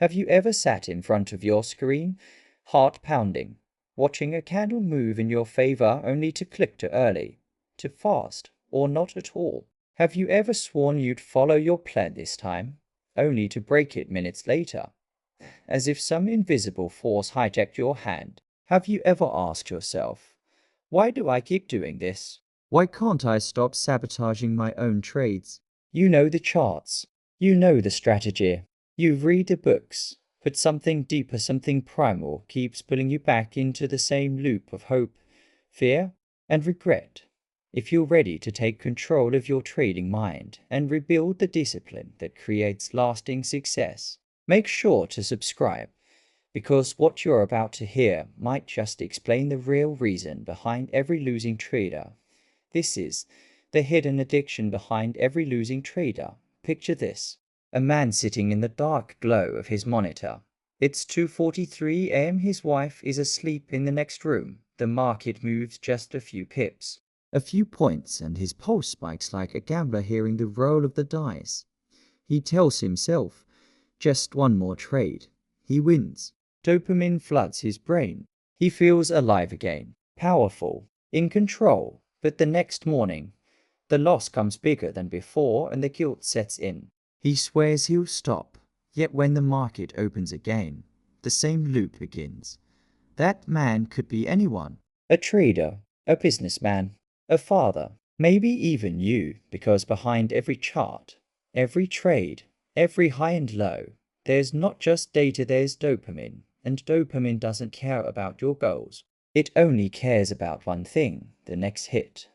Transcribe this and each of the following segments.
Have you ever sat in front of your screen, heart pounding, watching a candle move in your favor only to click too early, too fast, or not at all? Have you ever sworn you'd follow your plan this time, only to break it minutes later, as if some invisible force hijacked your hand? Have you ever asked yourself, why do I keep doing this? Why can't I stop sabotaging my own trades? You know the charts. You know the strategy. You read the books, but something deeper, something primal keeps pulling you back into the same loop of hope, fear, and regret. If you're ready to take control of your trading mind and rebuild the discipline that creates lasting success, make sure to subscribe, because what you're about to hear might just explain the real reason behind every losing trader. This is the hidden addiction behind every losing trader. Picture this: a man sitting in the dark glow of his monitor. It's 2:43 a.m. His wife is asleep in the next room. The market moves just a few pips, a few points, and his pulse spikes like a gambler hearing the roll of the dice. He tells himself, just one more trade. He wins. Dopamine floods his brain. He feels alive again, powerful, in control. But the next morning, the loss comes bigger than before and the guilt sets in. He swears he'll stop, yet when the market opens again, the same loop begins. That man could be anyone: a trader, a businessman, a father, maybe even you, because behind every chart, every trade, every high and low, there's not just data, there's dopamine, and dopamine doesn't care about your goals. It only cares about one thing: the next hit.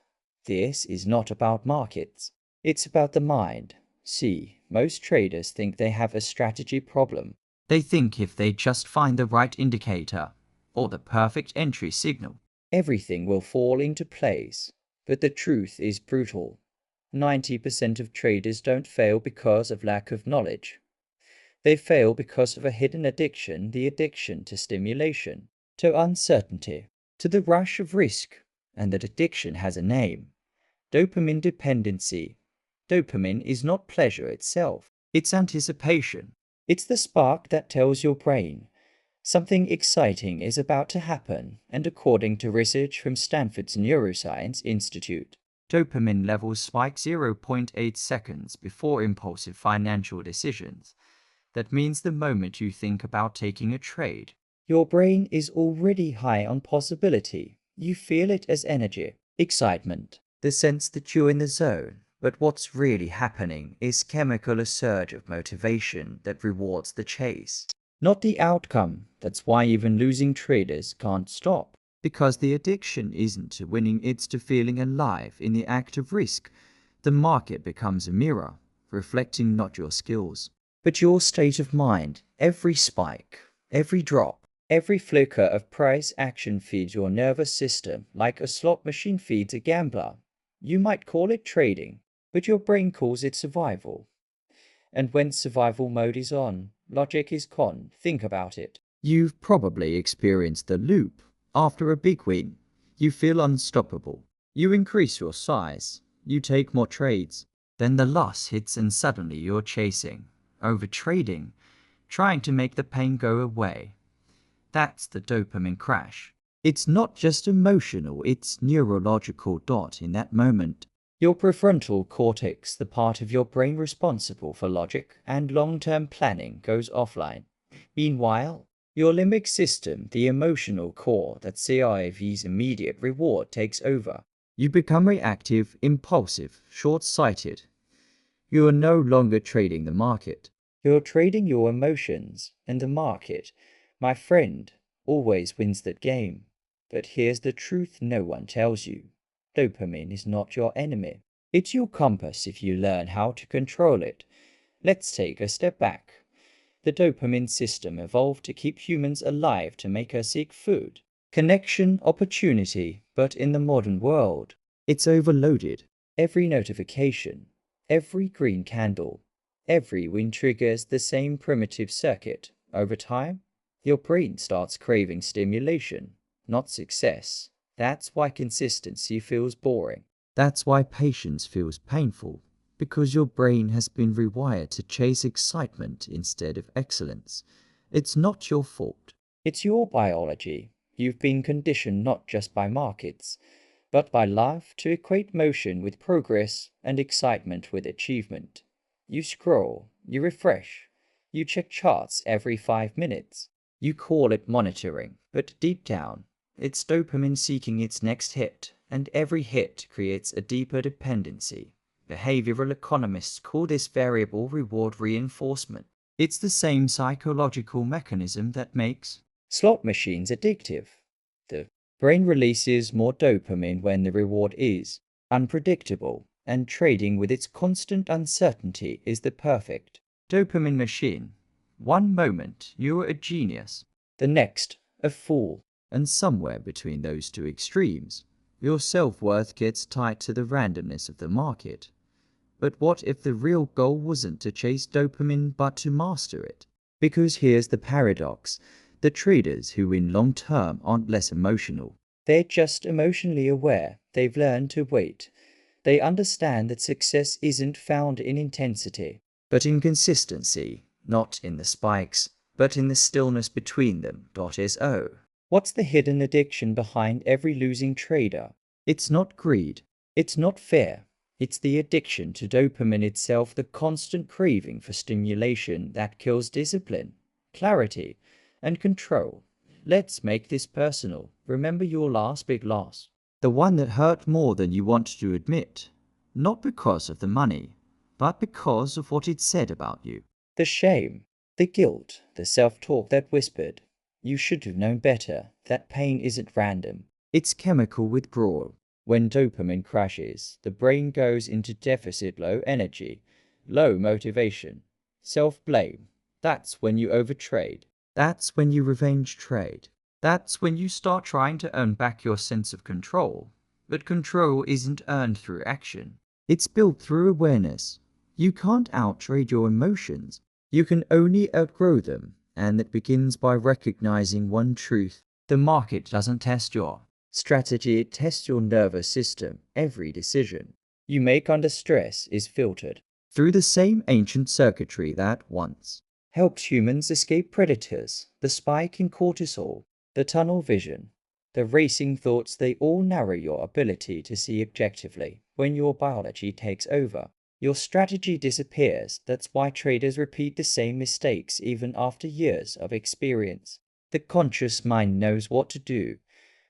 This is not about markets. It's about the mind. See, most traders think they have a strategy problem. They think if they just find the right indicator, or the perfect entry signal, everything will fall into place. But the truth is brutal. 90% of traders don't fail because of lack of knowledge. They fail because of a hidden addiction, the addiction to stimulation, to uncertainty, to the rush of risk. And that addiction has a name: dopamine dependency. Dopamine is not pleasure itself. It's anticipation. It's the spark that tells your brain something exciting is about to happen. And according to research from Stanford's Neuroscience Institute, dopamine levels spike 0.8 seconds before impulsive financial decisions. That means the moment you think about taking a trade, your brain is already high on possibility. You feel it as energy, excitement, the sense that you're in the zone. But what's really happening is chemical a surge of motivation that rewards the chase, not the outcome. That's why even losing traders can't stop. Because the addiction isn't to winning, it's to feeling alive in the act of risk. The market becomes a mirror, reflecting not your skills, but your state of mind. Every spike, every drop, every flicker of price action feeds your nervous system like a slot machine feeds a gambler. You might call it trading, but your brain calls it survival. And when survival mode is on, logic is gone. Think about it. You've probably experienced the loop. After a big win, you feel unstoppable. You increase your size. You take more trades. Then the loss hits and suddenly you're chasing, overtrading, trying to make the pain go away. That's the dopamine crash. It's not just emotional, it's neurological. In that moment, your prefrontal cortex, the part of your brain responsible for logic and long-term planning, goes offline. Meanwhile, your limbic system, the emotional core that CIV's immediate reward, takes over. You become reactive, impulsive, short-sighted. You are no longer trading the market. You're trading your emotions, and the market, my friend, always wins that game. But here's the truth no one tells you. Dopamine is not your enemy. It's your compass if you learn how to control it. Let's take a step back. The dopamine system evolved to keep humans alive, to make us seek food, connection, opportunity. But in the modern world, it's overloaded. Every notification, every green candle, every win triggers the same primitive circuit. Over time, your brain starts craving stimulation, not success. That's why consistency feels boring. That's why patience feels painful. Because your brain has been rewired to chase excitement instead of excellence. It's not your fault. It's your biology. You've been conditioned not just by markets, but by life to equate motion with progress and excitement with achievement. You scroll, you refresh, you check charts every 5 minutes. You call it monitoring, but deep down, it's dopamine seeking its next hit, and every hit creates a deeper dependency. Behavioral economists call this variable reward reinforcement. It's the same psychological mechanism that makes slot machines addictive. The brain releases more dopamine when the reward is unpredictable, and trading with its constant uncertainty is the perfect dopamine machine. One moment you're a genius, the next a fool, and somewhere between those two extremes, your self-worth gets tied to the randomness of the market. But what if the real goal wasn't to chase dopamine but to master it? Because here's the paradox. The traders who win long term aren't less emotional. They're just emotionally aware. They've learned to wait. They understand that success isn't found in intensity, but in consistency, not in the spikes, but in the stillness between them. So, what's the hidden addiction behind every losing trader? It's not greed. It's not fear. It's the addiction to dopamine itself, the constant craving for stimulation that kills discipline, clarity, and control. Let's make this personal. Remember your last big loss. The one that hurt more than you want to admit. Not because of the money, but because of what it said about you. The shame, the guilt, the self-talk that whispered, "You should have known better." That pain isn't random. It's chemical withdrawal. When dopamine crashes, the brain goes into deficit, low energy, low motivation, self-blame. That's when you overtrade. That's when you revenge trade. That's when you start trying to earn back your sense of control. But control isn't earned through action. It's built through awareness. You can't outtrade your emotions. You can only outgrow them, and it begins by recognizing one truth. The market doesn't test your strategy, it tests your nervous system. Every decision you make under stress is filtered through the same ancient circuitry that once helped humans escape predators. The spike in cortisol, the tunnel vision, the racing thoughts, they all narrow your ability to see objectively. When your biology takes over, your strategy disappears. That's why traders repeat the same mistakes even after years of experience. The conscious mind knows what to do,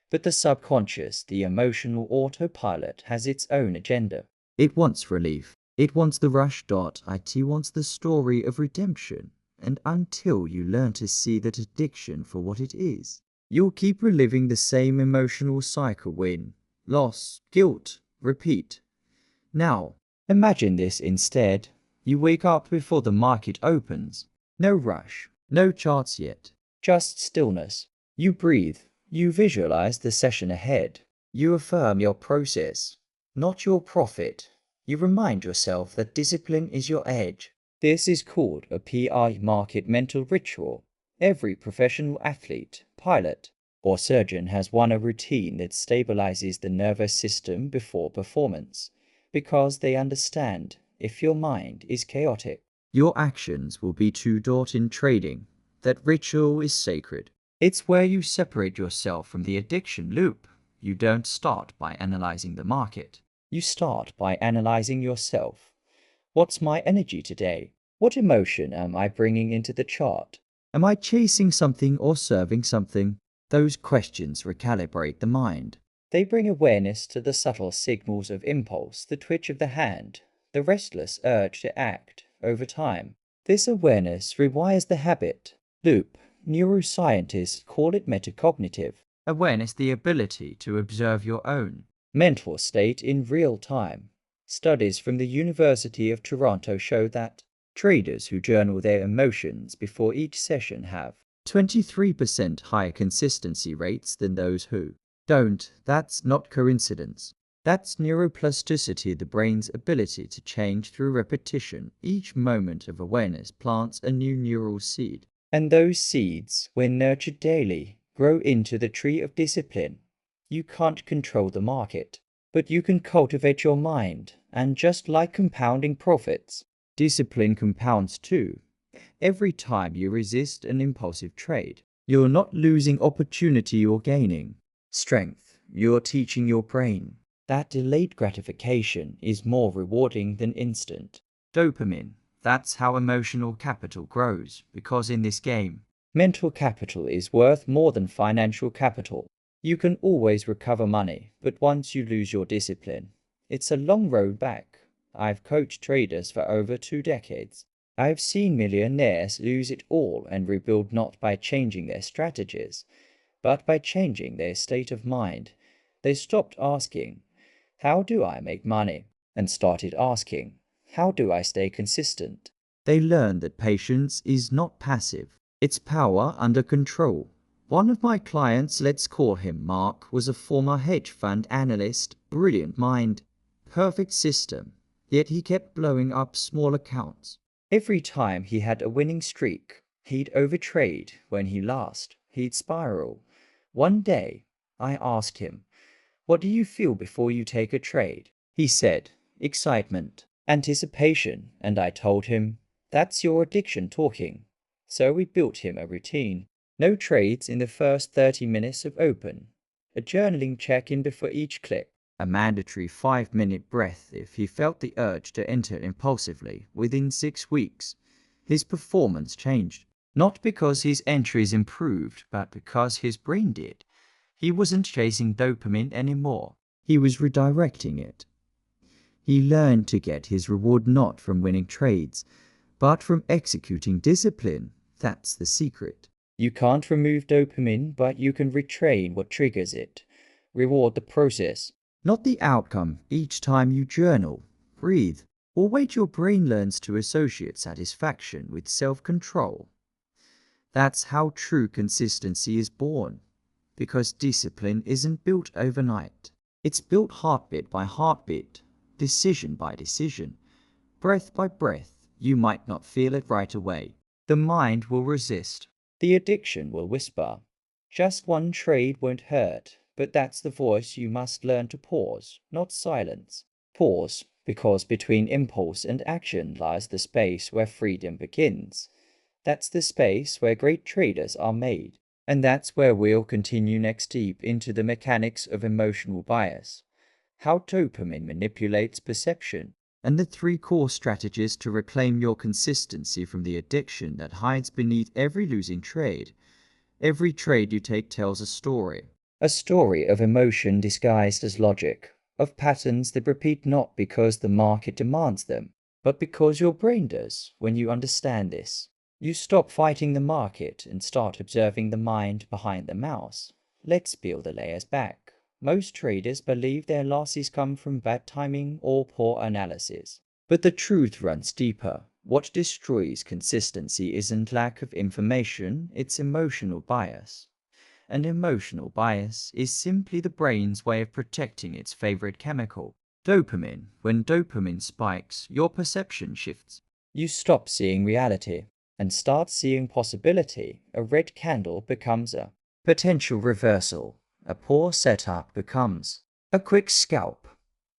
but the subconscious, the emotional autopilot, has its own agenda. It wants relief. It wants the rush. It wants the story of redemption. And until you learn to see that addiction for what it is, you'll keep reliving the same emotional cycle: win, loss, guilt, repeat. Now, imagine this instead. You wake up before the market opens. No rush, no charts yet, just stillness. You breathe. You visualize the session ahead. You affirm your process, not your profit. You remind yourself that discipline is your edge. This is called a PI market mental ritual. Every professional athlete, pilot, or surgeon has a routine that stabilizes the nervous system before performance, because they understand if your mind is chaotic, your actions will be too. In trading, that ritual is sacred. It's where you separate yourself from the addiction loop. You don't start by analyzing the market. You start by analyzing yourself. What's my energy today? What emotion am I bringing into the chart? Am I chasing something or serving something? Those questions recalibrate the mind. They bring awareness to the subtle signals of impulse, the twitch of the hand, the restless urge to act. Over time, this awareness rewires the habit loop. Neuroscientists call it metacognitive awareness, the ability to observe your own mental state in real time. Studies from the University of Toronto show that traders who journal their emotions before each session have 23% higher consistency rates than those who don't. That's not coincidence. That's neuroplasticity, the brain's ability to change through repetition. Each moment of awareness plants a new neural seed. And those seeds, when nurtured daily, grow into the tree of discipline. You can't control the market, but you can cultivate your mind, And just like compounding profits, discipline compounds too. Every time you resist an impulsive trade, you're not losing opportunity or gaining strength. You're teaching your brain that delayed gratification is more rewarding than instant dopamine. That's how emotional capital grows, because in this game, mental capital is worth more than financial capital. You can always recover money, but once you lose your discipline, it's a long road back. I've coached traders for over 2 decades. I've seen millionaires lose it all and rebuild not by changing their strategies, but by changing their state of mind. They stopped asking, "How do I make money?" and started asking, "How do I stay consistent?" They learned that patience is not passive, it's power under control. One of my clients, let's call him Mark, was a former hedge fund analyst, brilliant mind, perfect system, yet he kept blowing up small accounts. Every time he had a winning streak, he'd overtrade. When he lost, he'd spiral. One day, I asked him, "What do you feel before you take a trade?" He said, "Excitement, anticipation," and I told him, "That's your addiction talking." So we built him a routine. No trades in the first 30 minutes of open. A journaling check-in before each click. A mandatory 5-minute breath if he felt the urge to enter impulsively. Within 6 weeks, his performance changed. Not because his entries improved, but because his brain did. He wasn't chasing dopamine anymore. He was redirecting it. He learned to get his reward not from winning trades, but from executing discipline. That's the secret. You can't remove dopamine, but you can retrain what triggers it. Reward the process, not the outcome. Each time you journal, breathe, or wait, your brain learns to associate satisfaction with self-control. That's how true consistency is born, because discipline isn't built overnight. It's built heartbeat by heartbeat, decision by decision, breath by breath. You might not feel it right away. The mind will resist. The addiction will whisper. Just one trade won't hurt, but that's the voice you must learn to pause, not silence. Pause, because between impulse and action lies the space where freedom begins. That's the space where great traders are made. And that's where we'll continue next, deep into the mechanics of emotional bias, how dopamine manipulates perception, and the 3 core strategies to reclaim your consistency from the addiction that hides beneath every losing trade. Every trade you take tells a story of emotion disguised as logic, of patterns that repeat not because the market demands them, but because your brain does. When you understand this, you stop fighting the market and start observing the mind behind the mouse. Let's peel the layers back. Most traders believe their losses come from bad timing or poor analysis. But the truth runs deeper. What destroys consistency isn't lack of information, it's emotional bias. And emotional bias is simply the brain's way of protecting its favorite chemical, dopamine. When dopamine spikes, your perception shifts. You stop seeing reality and start seeing possibility. A red candle becomes a potential reversal. A poor setup becomes a quick scalp.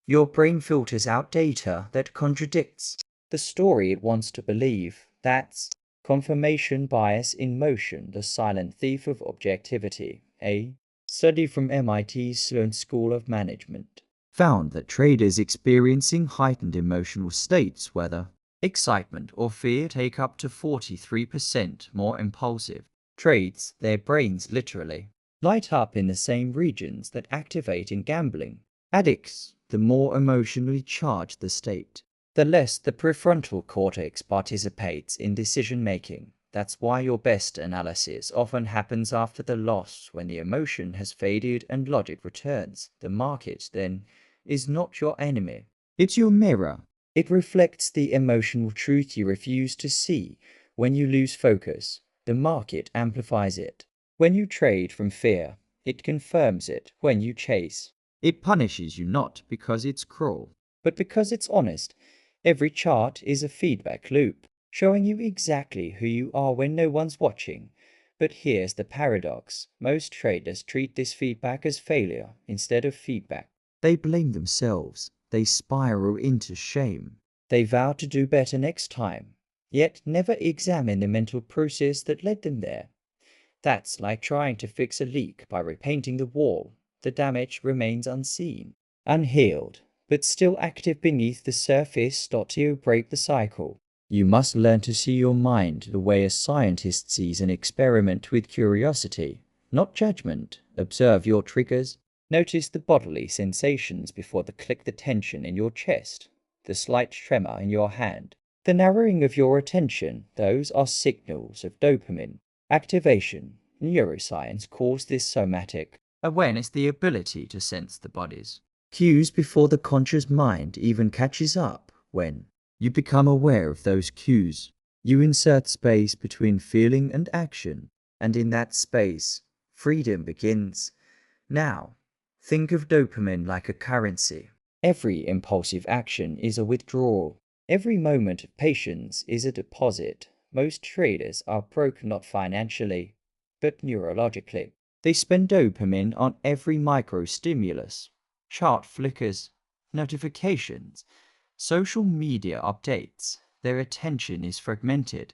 Your brain filters out data that contradicts the story it wants to believe. That's confirmation bias in motion, the silent thief of objectivity. A study from MIT's Sloan School of Management found that traders experiencing heightened emotional states, whether excitement or fear, take up to 43% more impulsive trades. Their brains literally light up in the same regions that activate in gambling. Addicts, the more emotionally charged the state, the less the prefrontal cortex participates in decision-making. That's why your best analysis often happens after the loss, when the emotion has faded and logic returns. The market, then, is not your enemy. It's your mirror. It reflects the emotional truth you refuse to see. When you lose focus, the market amplifies it. When you trade from fear, it confirms it. When you chase, it punishes you, not because it's cruel, but because it's honest. Every chart is a feedback loop, showing you exactly who you are when no one's watching. But here's the paradox. Most traders treat this feedback as failure instead of feedback. They blame themselves. they spiral into shame. They vow to do better next time, yet never examine the mental process that led them there. That's like trying to fix a leak by repainting the wall. The damage remains unseen, unhealed, but still active beneath the surface. To break the cycle, you must learn to see your mind the way a scientist sees an experiment, with curiosity, not judgment. Observe your triggers. Notice the bodily sensations before the click, the tension in your chest, the slight tremor in your hand, the narrowing of your attention. Those are signals of dopamine activation. Neuroscience calls this somatic awareness, the ability to sense the body's cues before the conscious mind even catches up. When you become aware of those cues, you insert space between feeling and action, and in that space, freedom begins. Now, think of dopamine like a currency. Every impulsive action is a withdrawal. Every moment of patience is a deposit. Most traders are broke not financially, but neurologically. They spend dopamine on every micro-stimulus, chart flickers, notifications, social media updates. Their attention is fragmented,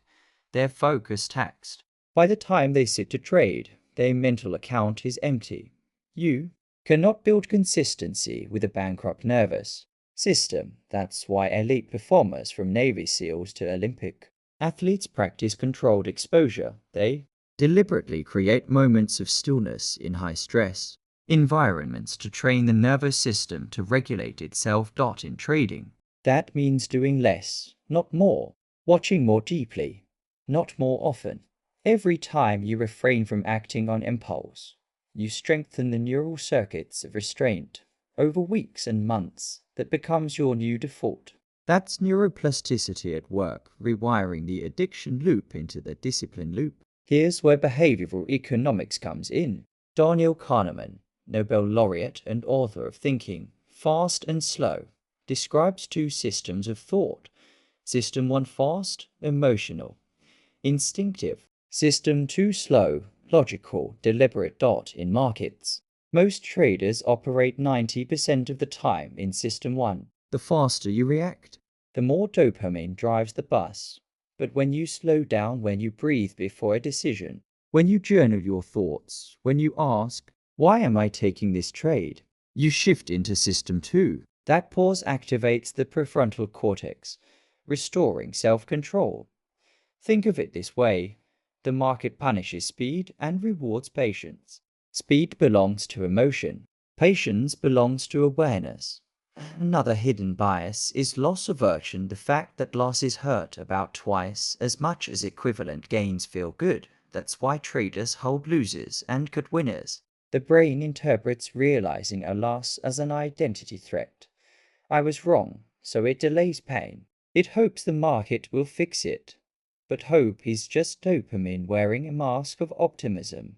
their focus taxed. By the time they sit to trade, their mental account is empty. You cannot build consistency with a bankrupt nervous system. That's why elite performers, from Navy SEALs to Olympic athletes, practice controlled exposure. They deliberately create moments of stillness in high-stress environments to train the nervous system to regulate itself. In trading, that means doing less, not more, watching more deeply, not more often. Every time you refrain from acting on impulse, you strengthen the neural circuits of restraint. Over weeks and months, that becomes your new default. That's neuroplasticity at work, rewiring the addiction loop into the discipline loop. Here's where behavioral economics comes in. Daniel Kahneman, Nobel laureate and author of Thinking, Fast and Slow, describes two systems of thought. System 1 fast, emotional, instinctive. System 2 slow, logical, deliberate. In markets, most traders operate 90% of the time in System 1. The faster you react, the more dopamine drives the bus. But when you slow down, when you breathe before a decision, when you journal your thoughts, when you ask, why am I taking this trade? You shift into System 2. That pause activates the prefrontal cortex, restoring self-control. Think of it this way. The market punishes speed and rewards patience. Speed belongs to emotion. Patience belongs to awareness. Another hidden bias is loss aversion, the fact that losses hurt about twice as much as equivalent gains feel good. That's why traders hold losers and cut winners. The brain interprets realizing a loss as an identity threat. I was wrong, so it delays pain. It hopes the market will fix it. But hope is just dopamine wearing a mask of optimism.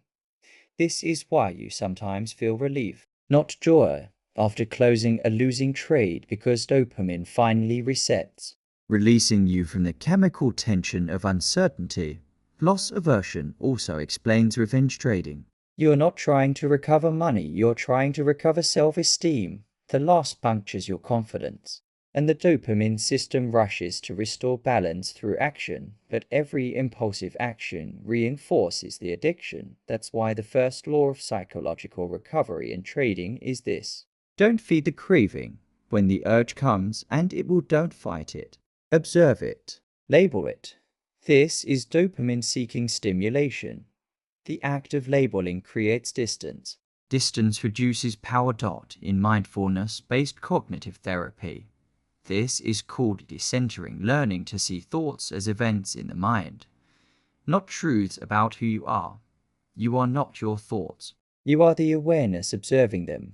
This is why you sometimes feel relief, not joy, after closing a losing trade, because dopamine finally resets, releasing you from the chemical tension of uncertainty. Loss aversion also explains revenge trading. You're not trying to recover money, you're trying to recover self-esteem. The loss punctures your confidence, and the dopamine system rushes to restore balance through action. But every impulsive action reinforces the addiction. That's why the first law of psychological recovery in trading is this: don't feed the craving. When the urge comes, and it will, don't fight it. Observe it. Label it. This is dopamine-seeking stimulation. The act of labeling creates distance. Distance reduces power. In mindfulness-based cognitive therapy, this is called decentering, learning to see thoughts as events in the mind, not truths about who you are. You are not your thoughts. You are the awareness observing them.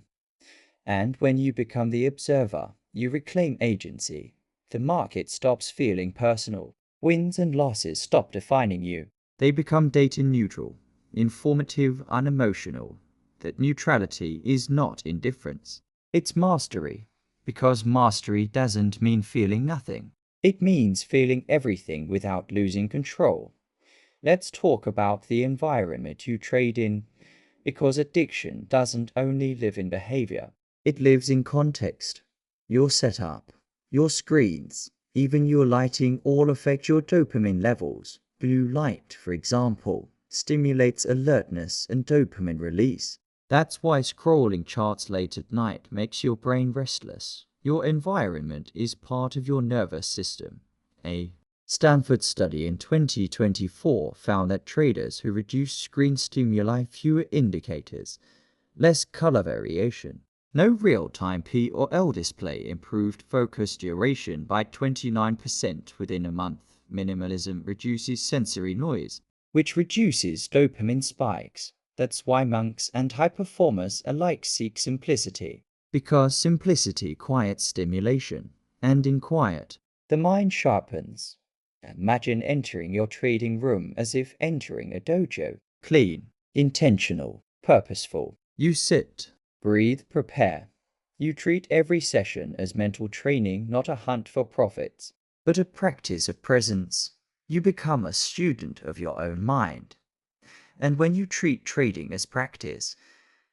And when you become the observer, you reclaim agency. The market stops feeling personal. Wins and losses stop defining you. They become data neutral, informative, unemotional. That neutrality is not indifference. It's mastery. Because mastery doesn't mean feeling nothing. It means feeling everything without losing control. Let's talk about the environment you trade in, because addiction doesn't only live in behavior. It lives in context. Your setup, your screens, even your lighting all affect your dopamine levels. Blue light, for example, stimulates alertness and dopamine release. That's why scrolling charts late at night makes your brain restless. Your environment is part of your nervous system. A Stanford study in 2024 found that traders who reduced screen stimuli fewer indicators, less color variation, no real-time P or L display improved focus duration by 29% within a month. Minimalism reduces sensory noise, which reduces dopamine spikes. That's why monks and high performers alike seek simplicity, because simplicity quiets stimulation, and in quiet, the mind sharpens. Imagine entering your trading room as if entering a dojo. Clean, intentional, purposeful. You sit, breathe, prepare. You treat every session as mental training, not a hunt for profits, but a practice of presence. You become a student of your own mind. And when you treat trading as practice,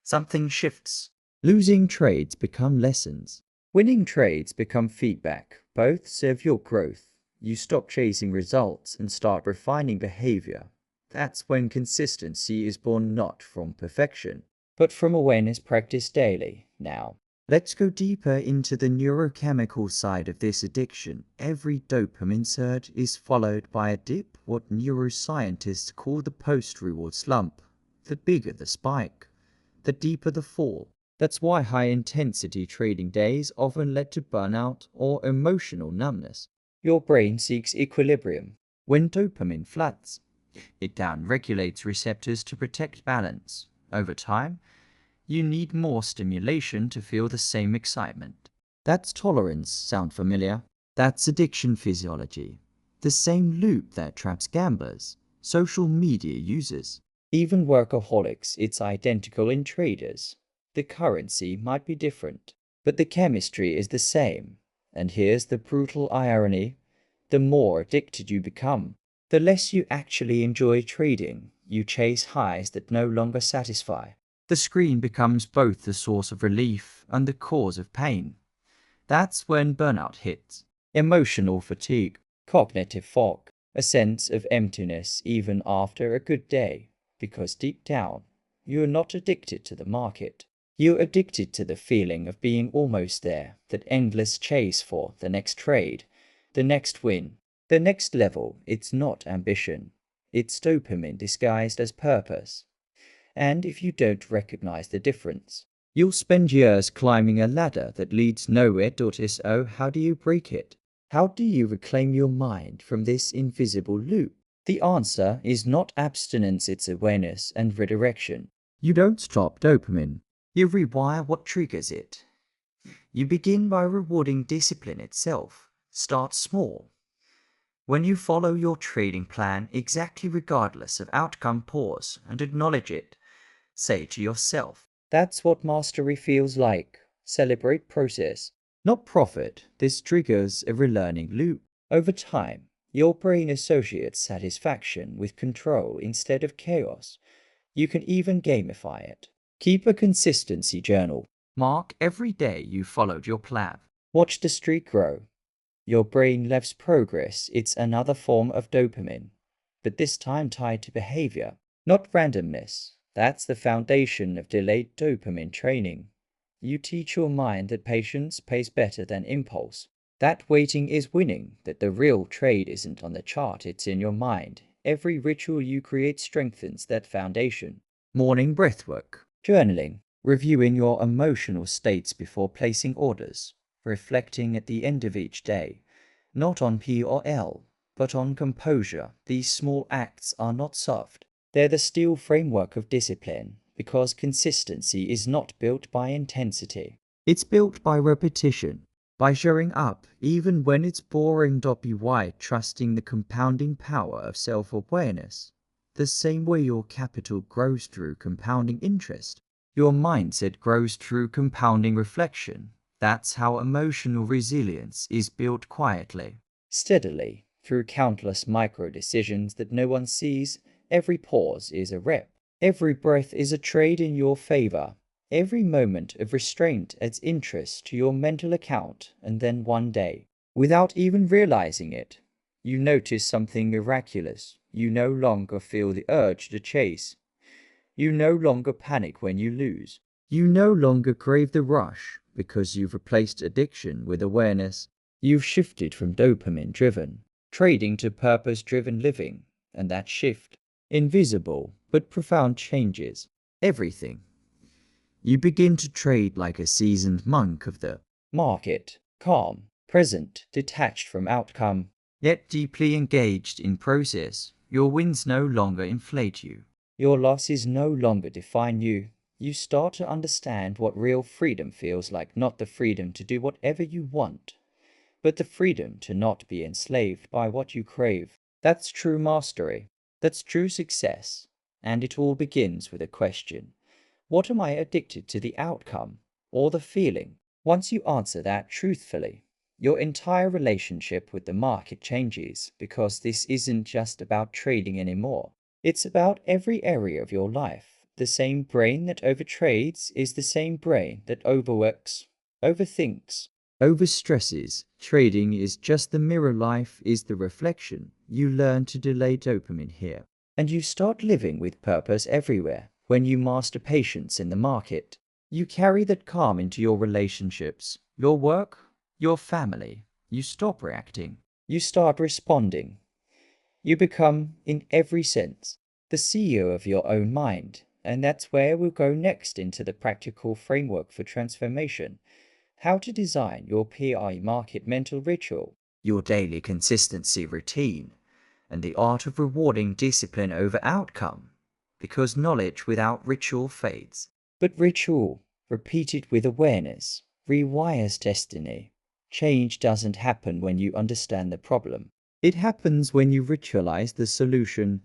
something shifts. Losing trades become lessons. Winning trades become feedback. Both serve your growth. You stop chasing results and start refining behavior. That's when consistency is born not from perfection, but from awareness practiced daily. Now, let's go deeper into the neurochemical side of this addiction. Every dopamine surge is followed by a dip, what neuroscientists call the post-reward slump. The bigger the spike, the deeper the fall. That's why high-intensity trading days often lead to burnout or emotional numbness. Your brain seeks equilibrium. When dopamine floods, it down-regulates receptors to protect balance. Over time, you need more stimulation to feel the same excitement. That's tolerance. Sound familiar? That's addiction physiology. The same loop that traps gamblers, social media users, even workaholics. It's identical in traders. The currency might be different, but the chemistry is the same. And here's the brutal irony. The more addicted you become, the less you actually enjoy trading. You chase highs that no longer satisfy. The screen becomes both the source of relief and the cause of pain. That's when burnout hits. Emotional fatigue, cognitive fog, a sense of emptiness even after a good day. Because deep down, you're not addicted to the market. You're addicted to the feeling of being almost there, that endless chase for the next trade, the next win, the next level. It's not ambition. It's dopamine disguised as purpose. And if you don't recognize the difference, you'll spend years climbing a ladder that leads nowhere. So how do you break it? How do you reclaim your mind from this invisible loop? The answer is not abstinence, it's awareness and redirection. You don't stop dopamine. You rewire what triggers it. You begin by rewarding discipline itself. Start small. When you follow your trading plan exactly regardless of outcome, pause and acknowledge it. Say to yourself, that's what mastery feels like. Celebrate process, not profit. This triggers a relearning loop. Over time, your brain associates satisfaction with control instead of chaos. You can even gamify it. Keep a consistency journal. Mark every day you followed your plan. Watch the streak grow. Your brain loves progress. It's another form of dopamine, but this time tied to behavior, not randomness. That's the foundation of delayed dopamine training. You teach your mind that patience pays better than impulse, that waiting is winning, that the real trade isn't on the chart, it's in your mind. Every ritual you create strengthens that foundation. Morning breathwork, journaling, reviewing your emotional states before placing orders, reflecting at the end of each day, not on P or L, but on composure. These small acts are not soft. They're the steel framework of discipline, because consistency is not built by intensity. It's built by repetition, by showing up even when it's boring. By trusting the compounding power of self-awareness. The same way your capital grows through compounding interest, your mindset grows through compounding reflection. That's how emotional resilience is built quietly, steadily, through countless micro-decisions that no one sees. Every pause is a rep. Every breath is a trade in your favor. Every moment of restraint adds interest to your mental account, and then one day, without even realizing it, you notice something miraculous. You no longer feel the urge to chase. You no longer panic when you lose. You no longer crave the rush because you've replaced addiction with awareness. You've shifted from dopamine-driven trading to purpose-driven living, and that shift, invisible but profound, changes everything. You begin to trade like a seasoned monk of the market, calm, present, detached from outcome, yet deeply engaged in process. Your wins no longer inflate you. Your losses no longer define you. You start to understand what real freedom feels like, not the freedom to do whatever you want, but the freedom to not be enslaved by what you crave. That's true mastery. That's true success. And it all begins with a question. What am I addicted to, the outcome or the feeling? Once you answer that truthfully, your entire relationship with the market changes, because this isn't just about trading anymore. It's about every area of your life. The same brain that overtrades is the same brain that overworks, overthinks, overstresses. Trading is just the mirror, life is the reflection. You learn to delay dopamine here, and you start living with purpose everywhere. When you master patience in the market, you carry that calm into your relationships, your work, your family. You stop reacting. You start responding. You become, in every sense, the CEO of your own mind. And that's where we'll go next, into the practical framework for transformation. How to design your PI market mental ritual, your daily consistency routine, and the art of rewarding discipline over outcome. Because knowledge without ritual fades. But ritual, repeated with awareness, rewires destiny. Change doesn't happen when you understand the problem. It happens when you ritualize the solution.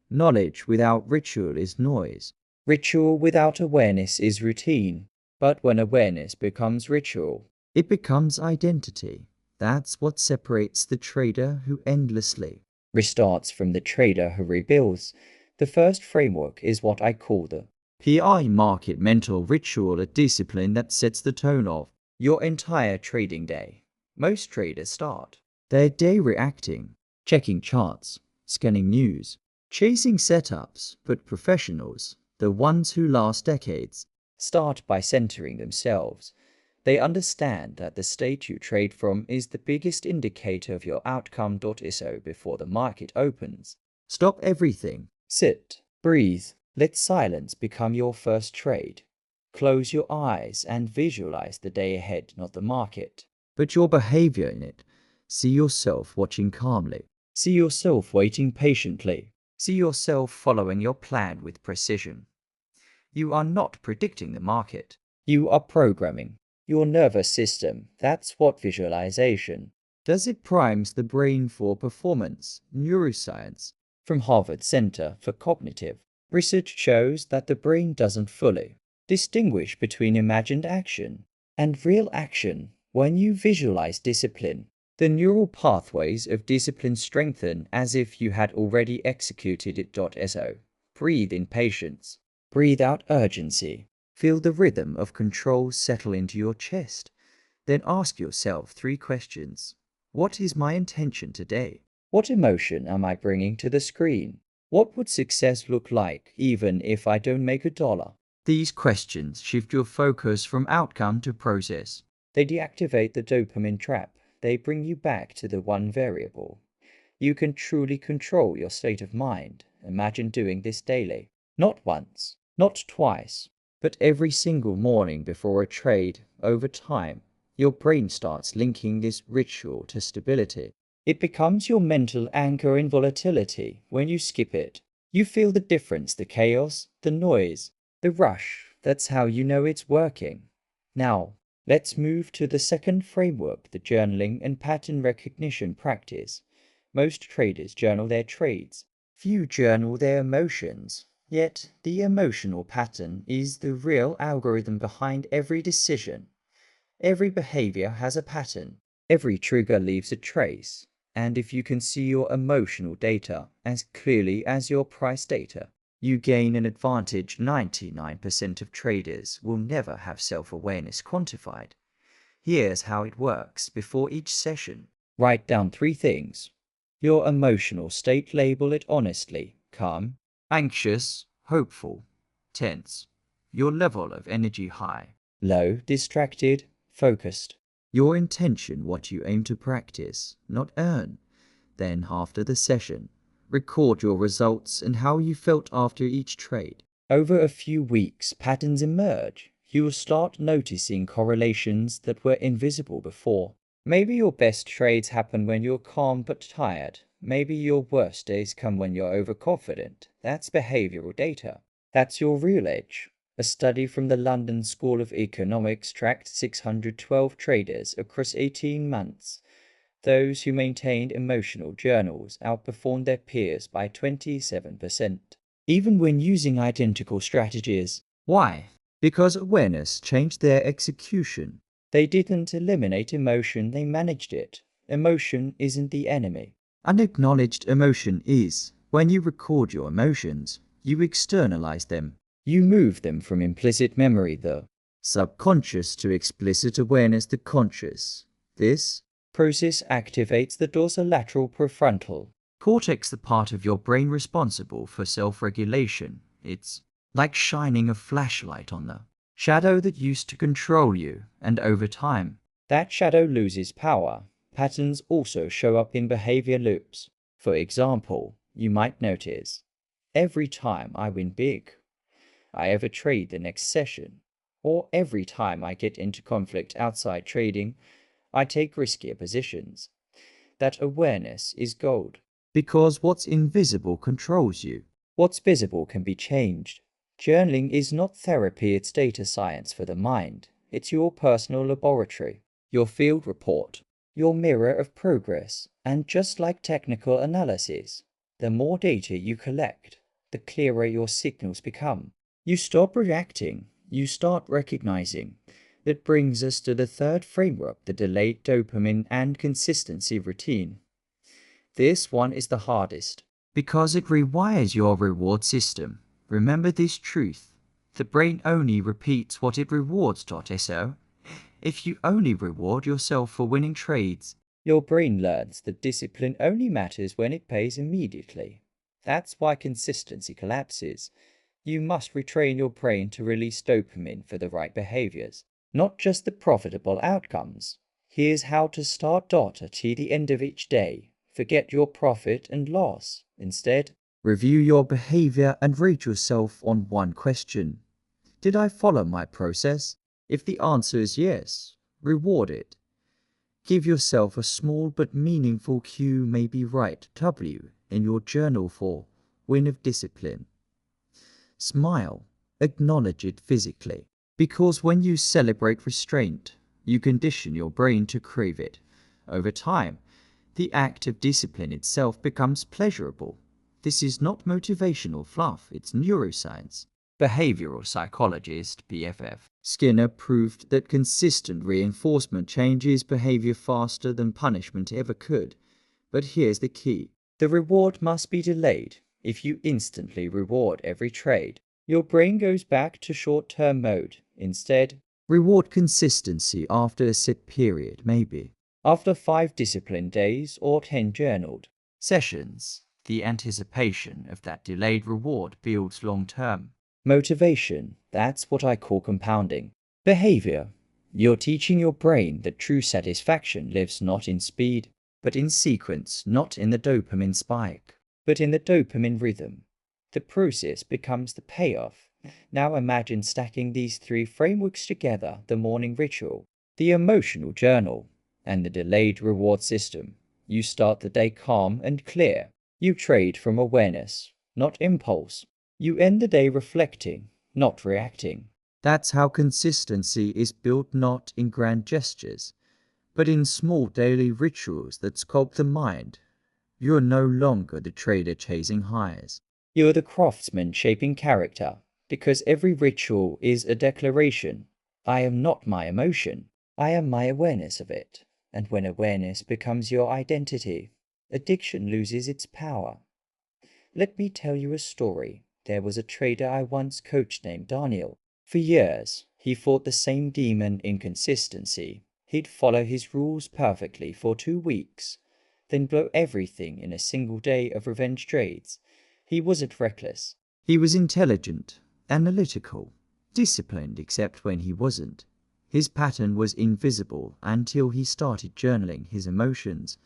Knowledge without ritual is noise. Ritual without awareness is routine. But when awareness becomes ritual, it becomes identity. That's what separates the trader who endlessly restarts from the trader who rebuilds. The first framework is what I call the PI market mental ritual, a discipline that sets the tone of your entire trading day. Most traders start their day reacting, checking charts, scanning news, chasing setups, but professionals, the ones who last decades, start by centering themselves. They understand that the state you trade from is the biggest indicator of your outcome. So before the market opens, stop everything. Sit, breathe, let silence become your first trade. Close your eyes and visualize the day ahead, not the market, but your behavior in it. See yourself watching calmly. See yourself waiting patiently. See yourself following your plan with precision. You are not predicting the market. You are programming your nervous system. That's what visualization does. It primes the brain for performance. Neuroscience from Harvard Center for Cognitive Research shows that the brain doesn't fully distinguish between imagined action and real action. When you visualize discipline, the neural pathways of discipline strengthen as if you had already executed it. So breathe in patience. Breathe out urgency. Feel the rhythm of control settle into your chest. Then ask yourself 3 questions. What is my intention today? What emotion am I bringing to the screen? What would success look like even if I don't make $1? These questions shift your focus from outcome to process. They deactivate the dopamine trap. They bring you back to the one variable. You can truly control your state of mind. Imagine doing this daily. Not once, not twice, but every single morning before a trade. Over time, your brain starts linking this ritual to stability. It becomes your mental anchor in volatility. When you skip it, you feel the difference, the chaos, the noise, the rush. That's how you know it's working. Now, let's move to the second framework, the journaling and pattern recognition practice. Most traders journal their trades. Few journal their emotions. Yet, the emotional pattern is the real algorithm behind every decision. Every behavior has a pattern. Every trigger leaves a trace. And if you can see your emotional data as clearly as your price data, You gain an advantage 99% of traders will never have self-awareness quantified. Here's how it works before each session. Write down 3 things. Your emotional state, label it honestly. Calm, anxious, hopeful, tense. Your level of energy high, low, distracted, focused. Your intention, what you aim to practice, not earn. Then, after the session, record your results and how you felt after each trade. Over a few weeks, patterns emerge. You will start noticing correlations that were invisible before. Maybe your best trades happen when you're calm but tired. Maybe your worst days come when you're overconfident. That's behavioral data. That's your real edge. A study from the London School of Economics tracked 612 traders across 18 months. Those who maintained emotional journals outperformed their peers by 27%, even when using identical strategies. Why? Because awareness changed their execution. They didn't eliminate emotion, they managed it. Emotion isn't the enemy. Unacknowledged emotion is. When you record your emotions, you externalize them. You move them from implicit memory, the subconscious, to explicit awareness, the conscious. This process activates the dorsolateral prefrontal cortex, the part of your brain responsible for self-regulation. It's like shining a flashlight on the shadow that used to control you, and over time, that shadow loses power. Patterns also show up in behavior loops. For example, you might notice, every time I win big, I ever trade the next session, or every time I get into conflict outside trading, I take riskier positions. That awareness is gold. Because what's invisible controls you. What's visible can be changed. Journaling is not therapy, it's data science for the mind. It's your personal laboratory, your field report, your mirror of progress. And just like technical analysis, the more data you collect, the clearer your signals become. You stop reacting, you start recognizing. That brings us to the third framework, the delayed dopamine and consistency routine. This one is the hardest, because it rewires your reward system. Remember this truth. The brain only repeats what it rewards. So, if you only reward yourself for winning trades, your brain learns that discipline only matters when it pays immediately. That's why consistency collapses. You must retrain your brain to release dopamine for the right behaviors, not just the profitable outcomes. Here's how to start. At the end of each day, forget your profit and loss. Instead, review your behavior and rate yourself on one question. Did I follow my process? If the answer is yes, reward it. Give yourself a small but meaningful cue, maybe write W in your journal for win of discipline. Smile, acknowledge it physically. Because when you celebrate restraint, you condition your brain to crave it. Over time, the act of discipline itself becomes pleasurable. This is not motivational fluff, it's neuroscience. Behavioral psychologist BFF Skinner proved that consistent reinforcement changes behavior faster than punishment ever could. But here's the key. The reward must be delayed. If you instantly reward every trade, your brain goes back to short-term mode. Instead, reward consistency after a set period, maybe after 5 disciplined days or 10 journaled sessions. The anticipation of that delayed reward builds long-term motivation. That's what I call compounding behavior. You're teaching your brain that true satisfaction lives not in speed, but in sequence, not in the dopamine spike, but in the dopamine rhythm. The process becomes the payoff. Now imagine stacking these 3 frameworks together: the morning ritual, the emotional journal, and the delayed reward system. You start the day calm and clear. You trade from awareness, not impulse. You end the day reflecting, not reacting. That's how consistency is built, not in grand gestures, but in small daily rituals that sculpt the mind. You're no longer the trader chasing highs. You're the craftsman shaping character, because every ritual is a declaration. I am not my emotion. I am my awareness of it. And when awareness becomes your identity, addiction loses its power. Let me tell you a story. There was a trader I once coached named Daniel. For years, he fought the same demon, inconsistency. He'd follow his rules perfectly for 2 weeks, then blow everything in a single day of revenge trades. He wasn't reckless. He was intelligent, analytical, disciplined except when he wasn't. His pattern was invisible until he started journaling his emotions.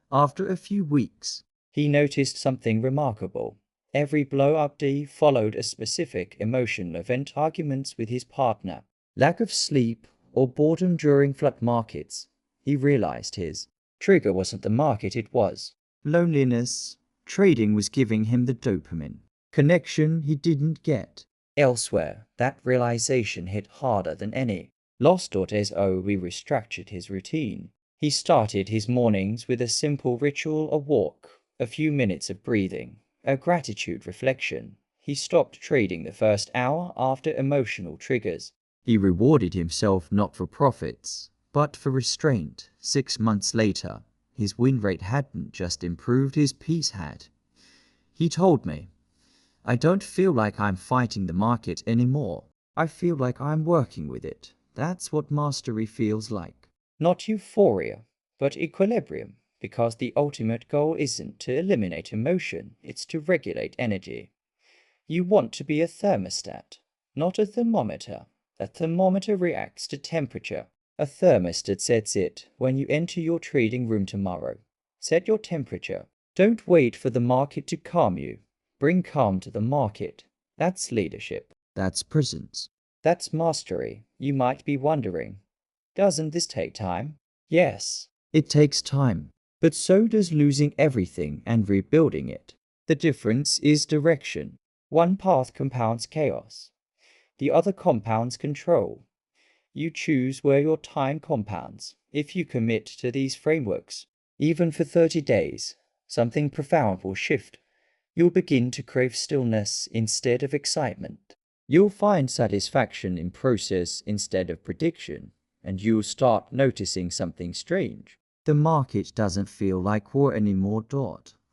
After a few weeks, he noticed something remarkable. Every blow-up day followed a specific emotional event: arguments with his partner, lack of sleep, or boredom during flood markets. He realized his trigger wasn't the market, it was loneliness. Trading was giving him the dopamine connection he didn't get elsewhere. That realization hit harder than any loss.so. We restructured his routine. He started his mornings with a simple ritual: a walk, a few minutes of breathing, a gratitude reflection. He stopped trading the first hour after emotional triggers. He rewarded himself not for profits, but for restraint. 6 months later, his win rate hadn't just improved, his peace had. He told me, "I don't feel like I'm fighting the market anymore. I feel like I'm working with it." That's what mastery feels like. Not euphoria, but equilibrium, because the ultimate goal isn't to eliminate emotion, it's to regulate energy. You want to be a thermostat, not a thermometer. A thermometer reacts to temperature. A thermostat sets it when you enter your trading room tomorrow. Set your temperature. Don't wait for the market to calm you. Bring calm to the market. That's leadership. That's presence. That's mastery. You might be wondering, doesn't this take time? Yes, it takes time. But so does losing everything and rebuilding it. The difference is direction. One path compounds chaos. The other compounds control. You choose where your time compounds. If you commit to these frameworks, even for 30 days, something profound will shift. You'll begin to crave stillness instead of excitement. You'll find satisfaction in process instead of prediction, and you'll start noticing something strange. The market doesn't feel like war anymore.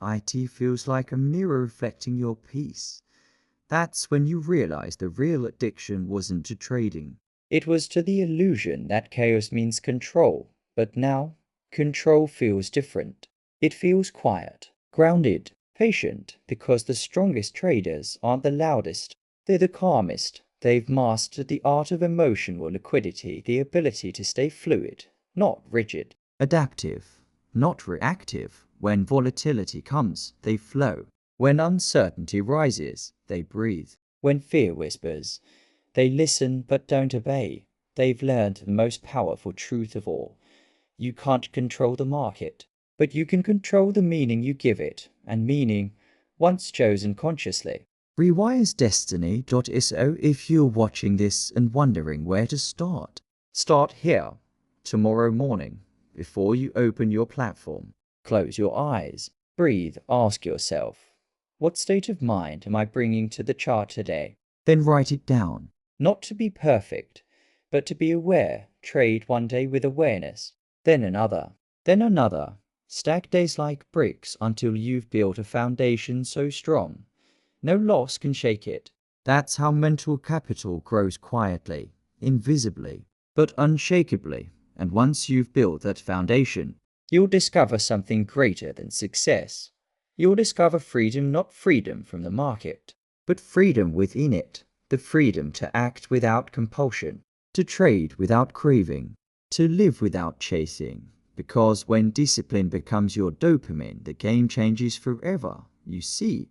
It feels like a mirror reflecting your peace. That's when you realize the real addiction wasn't to trading. It was to the illusion that chaos means control. But now, control feels different. It feels quiet, grounded, patient, because the strongest traders aren't the loudest. They're the calmest. They've mastered the art of emotional liquidity, the ability to stay fluid, not rigid. Adaptive, not reactive. When volatility comes, they flow. When uncertainty rises, they breathe. When fear whispers, they listen but don't obey. They've learned the most powerful truth of all. You can't control the market, but you can control the meaning you give it, and meaning, once chosen consciously, rewires destiny.so. If you're watching this and wondering where to start, start here, tomorrow morning, before you open your platform. Close your eyes, breathe, ask yourself, what state of mind am I bringing to the chart today? Then write it down. Not to be perfect, but to be aware. Trade one day with awareness, then another, then another. Stack days like bricks until you've built a foundation so strong no loss can shake it. That's how mental capital grows quietly, invisibly, but unshakably. And once you've built that foundation, you'll discover something greater than success. You'll discover freedom, not freedom from the market, but freedom within it. The freedom to act without compulsion, to trade without craving, to live without chasing. Because when discipline becomes your dopamine, the game changes forever. You see,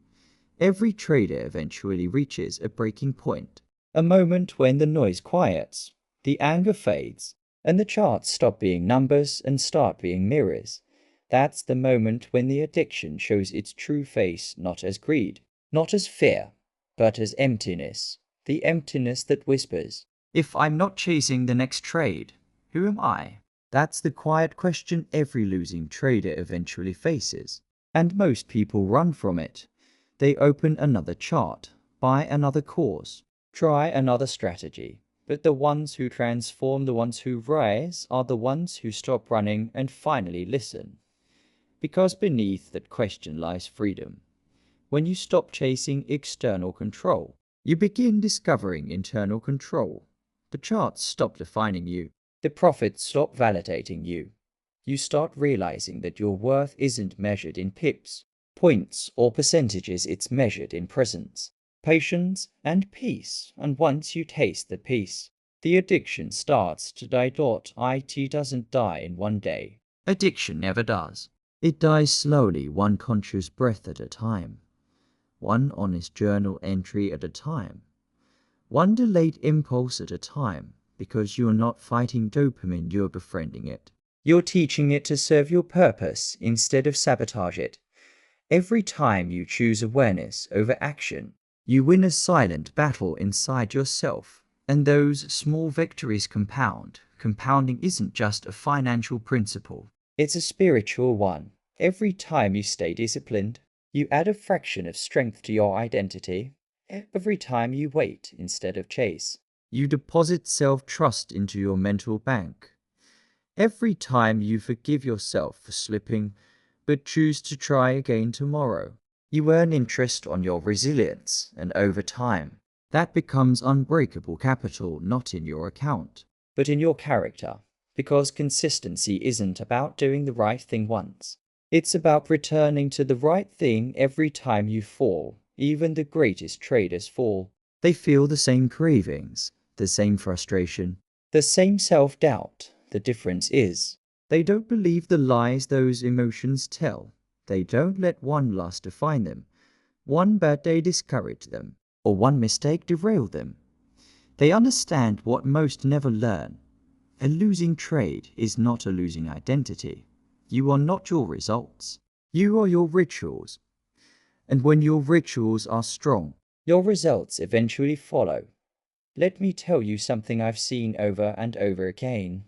every trader eventually reaches a breaking point, a moment when the noise quiets, the anger fades, and the charts stop being numbers and start being mirrors. That's the moment when the addiction shows its true face, not as greed, not as fear, but as emptiness. The emptiness that whispers, if I'm not chasing the next trade, who am I? That's the quiet question every losing trader eventually faces. And most people run from it. They open another chart, buy another course, try another strategy. But the ones who transform, the ones who rise, are the ones who stop running and finally listen. Because beneath that question lies freedom. When you stop chasing external control, you begin discovering internal control. The charts stop defining you. The profits stop validating you. You start realizing that your worth isn't measured in pips, points, or percentages. It's measured in presence, patience, and peace. And once you taste the peace, the addiction starts to die. It doesn't die in one day. Addiction never does. It dies slowly, one conscious breath at a time, one honest journal entry at a time, one delayed impulse at a time, because you're not fighting dopamine, you're befriending it. You're teaching it to serve your purpose instead of sabotage it. Every time you choose awareness over action, you win a silent battle inside yourself, and those small victories compound. Compounding isn't just a financial principle, it's a spiritual one. Every time you stay disciplined, you add a fraction of strength to your identity. Every time you wait instead of chase, you deposit self-trust into your mental bank. Every time you forgive yourself for slipping, but choose to try again tomorrow, you earn interest on your resilience, and over time, that becomes unbreakable capital, not in your account, but in your character. Because consistency isn't about doing the right thing once. It's about returning to the right thing every time you fall. Even the greatest traders fall. They feel the same cravings, the same frustration, the same self-doubt. The difference is, they don't believe the lies those emotions tell. They don't let one lust define them, one bad day discourage them, or one mistake derail them. They understand what most never learn. A losing trade is not a losing identity. You are not your results. You are your rituals. And when your rituals are strong, your results eventually follow. Let me tell you something I've seen over and over again.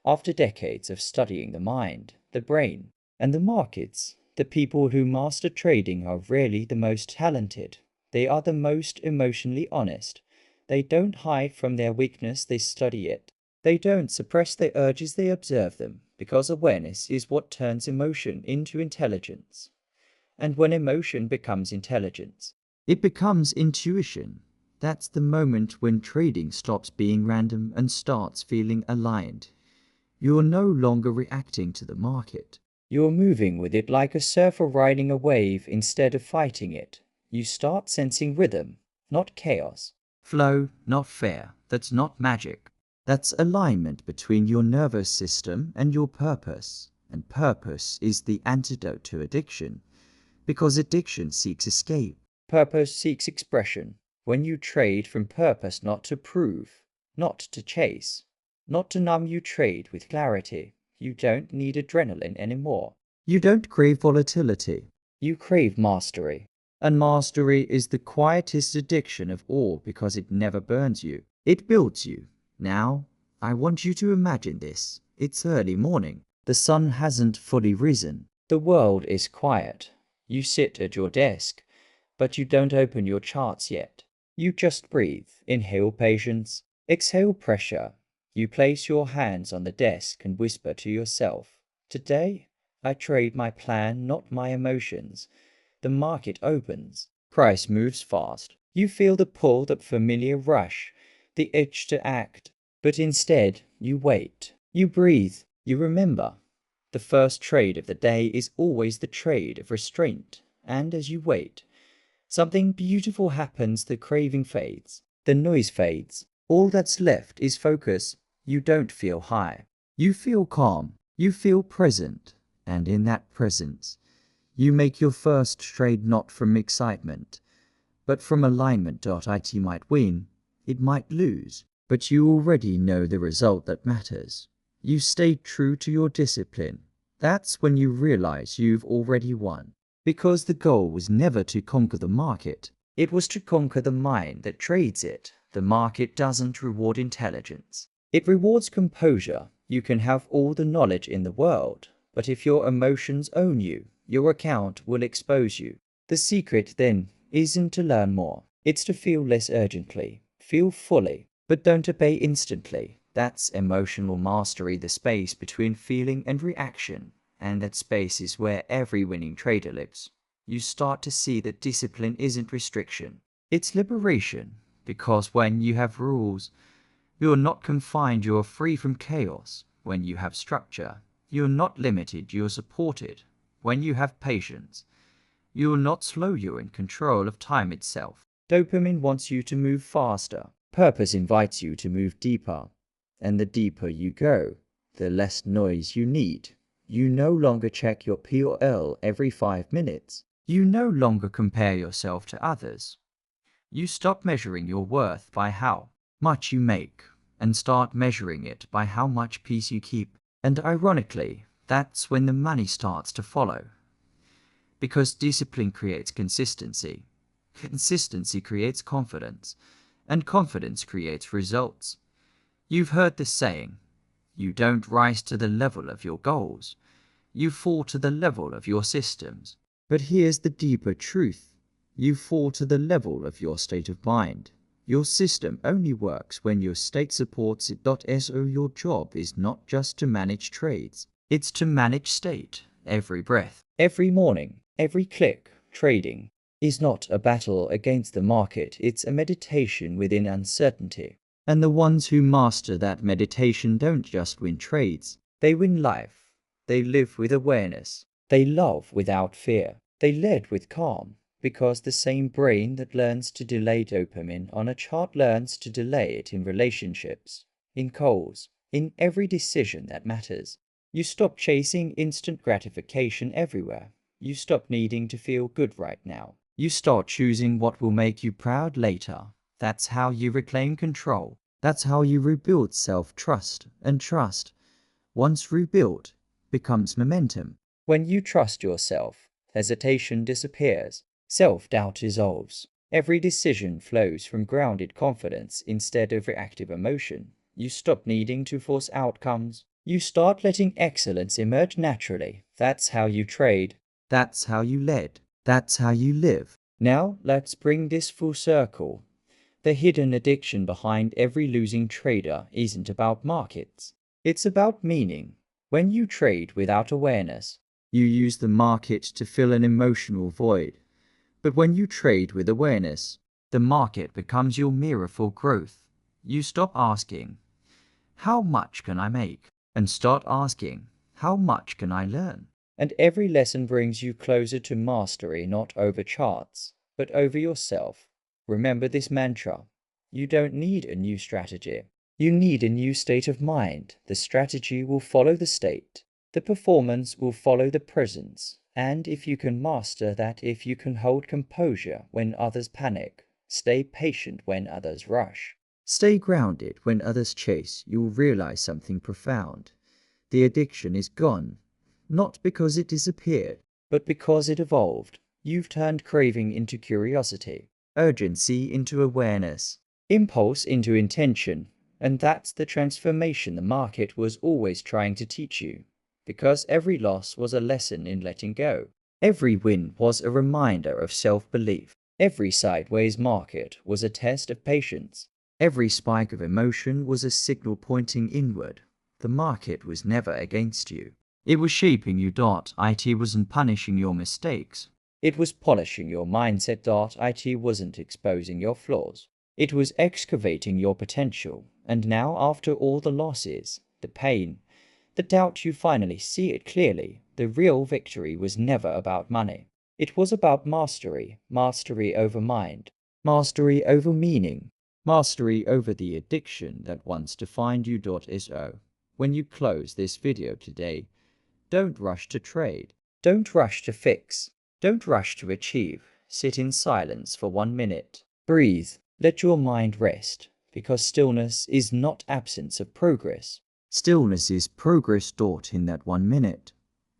After decades of studying the mind, the brain, and the markets, the people who master trading are rarely the most talented. They are the most emotionally honest. They don't hide from their weakness, they study it. They don't suppress their urges, they observe them, because awareness is what turns emotion into intelligence. And when emotion becomes intelligence, it becomes intuition. That's the moment when trading stops being random and starts feeling aligned. You're no longer reacting to the market. You're moving with it like a surfer riding a wave instead of fighting it. You start sensing rhythm, not chaos. Flow, not fear. That's not magic. That's alignment between your nervous system and your purpose. And purpose is the antidote to addiction, because addiction seeks escape. Purpose seeks expression. When you trade from purpose, not to prove, not to chase, not to numb, you trade with clarity. You don't need adrenaline anymore. You don't crave volatility. You crave mastery. And mastery is the quietest addiction of all because it never burns you. It builds you. Now, I want you to imagine this. It's early morning. The sun hasn't fully risen. The world is quiet. You sit at your desk, but you don't open your charts yet. You just breathe. Inhale patience. Exhale pressure. You place your hands on the desk and whisper to yourself, "Today, I trade my plan, not my emotions." The market opens. Price moves fast. You feel the pull, that familiar rush, the itch to act. But instead, you wait. You breathe. You remember. The first trade of the day is always the trade of restraint. And as you wait, something beautiful happens. The craving fades. The noise fades. All that's left is focus. You don't feel high. You feel calm. You feel present. And in that presence, you make your first trade, not from excitement, but from alignment. It might win, it might lose, but you already know the result that matters. You stayed true to your discipline. That's when you realize you've already won. Because the goal was never to conquer the market. It was to conquer the mind that trades it. The market doesn't reward intelligence. It rewards composure. You can have all the knowledge in the world, but if your emotions own you, your account will expose you. The secret, then, isn't to learn more. It's to feel less urgently. Feel fully, but don't obey instantly. That's emotional mastery, the space between feeling and reaction. And that space is where every winning trader lives. you start to see that discipline isn't restriction. It's liberation, because when you have rules, you're not confined, you're free from chaos. When you have structure, you're not limited, you're supported. When you have patience, you're not slow, you're in control of time itself. Dopamine wants you to move faster. Purpose invites you to move deeper. And the deeper you go, the less noise you need. You no longer check your P or L every 5 minutes. You no longer compare yourself to others. You stop measuring your worth by how much you make and start measuring it by how much peace you keep. And ironically, that's when the money starts to follow. Because discipline creates consistency. Consistency creates confidence. And confidence creates results. You've heard the saying, you don't rise to the level of your goals. You fall to the level of your systems. But here's the deeper truth. You fall to the level of your state of mind. Your system only works when your state supports it. So your job is not just to manage trades. It's to manage state. Every breath, every morning, every click. Trading is not a battle against the market. It's a meditation within uncertainty. And the ones who master that meditation don't just win trades. They win life. They live with awareness. They love without fear. They lead with calm. Because the same brain that learns to delay dopamine on a chart learns to delay it in relationships, in goals, in every decision that matters. You stop chasing instant gratification everywhere. You stop needing to feel good right now. You start choosing what will make you proud later. That's how you reclaim control. That's how you rebuild self-trust. And trust, once rebuilt, becomes momentum. When you trust yourself, hesitation disappears. Self-doubt dissolves. Every decision flows from grounded confidence instead of reactive emotion. You stop needing to force outcomes. You start letting excellence emerge naturally. That's how you trade. That's how you lead. That's how you live. Now, let's bring this full circle. The hidden addiction behind every losing trader isn't about markets. It's about meaning. When you trade without awareness, you use the market to fill an emotional void. But when you trade with awareness, the market becomes your mirror for growth. You stop asking, how much can I make? And start asking, how much can I learn? And every lesson brings you closer to mastery, not over charts, but over yourself. Remember this mantra. You don't need a new strategy. You need a new state of mind. The strategy will follow the state. The performance will follow the presence. And if you can master that, if you can hold composure when others panic, stay patient when others rush, stay grounded when others chase, you'll realize something profound. The addiction is gone, not because it disappeared, but because it evolved. You've turned craving into curiosity, urgency into awareness, impulse into intention, and that's the transformation the market was always trying to teach you. Because every loss was a lesson in letting go. Every win was a reminder of self-belief. Every sideways market was a test of patience. Every spike of emotion was a signal pointing inward. The market was never against you. It was shaping you. It wasn't punishing your mistakes. It was polishing your mindset. It wasn't exposing your flaws. It was excavating your potential. And now, after all the losses, the pain, the doubt, you finally see it clearly. The real victory was never about money. It was about mastery. Mastery over mind. Mastery over meaning. Mastery over the addiction that once defined you. So, when you close this video today, don't rush to trade. Don't rush to fix. Don't rush to achieve. Sit in silence for 1 minute. Breathe. Let your mind rest. Because stillness is not absence of progress. Stillness is progress. In that 1 minute,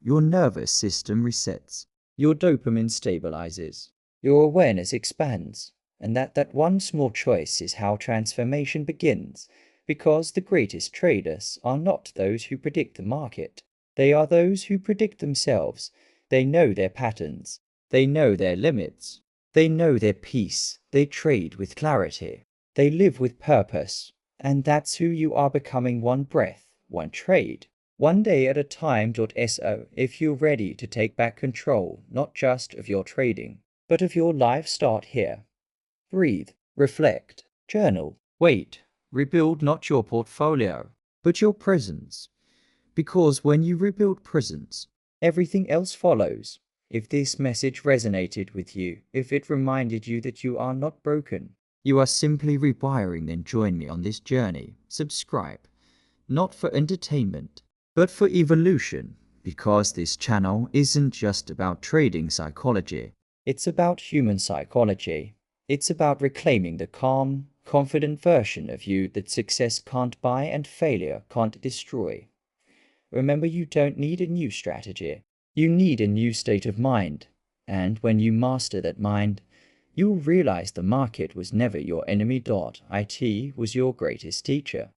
your nervous system resets, your dopamine stabilizes, your awareness expands, and that one small choice is how transformation begins. Because the greatest traders are not those who predict the market. They are those who predict themselves. They know their patterns. They know their limits. They know their peace. They trade with clarity. They live with purpose. And that's who you are becoming. One breath, one trade, One day at a time.so if you're ready to take back control, not just of your trading, but of your life. Start here. Breathe, reflect, journal, wait, rebuild not your portfolio, but your presence. Because when you rebuild presence, everything else follows. If this message resonated with you, if it reminded you that you are not broken, you are simply rewiring, then join me on this journey. Subscribe, not for entertainment, but for evolution, because this channel isn't just about trading psychology. It's about human psychology. It's about reclaiming the calm, confident version of you that success can't buy and failure can't destroy. Remember, you don't need a new strategy. You need a new state of mind. And when you master that mind, you'll realize the market was never your enemy. It was your greatest teacher.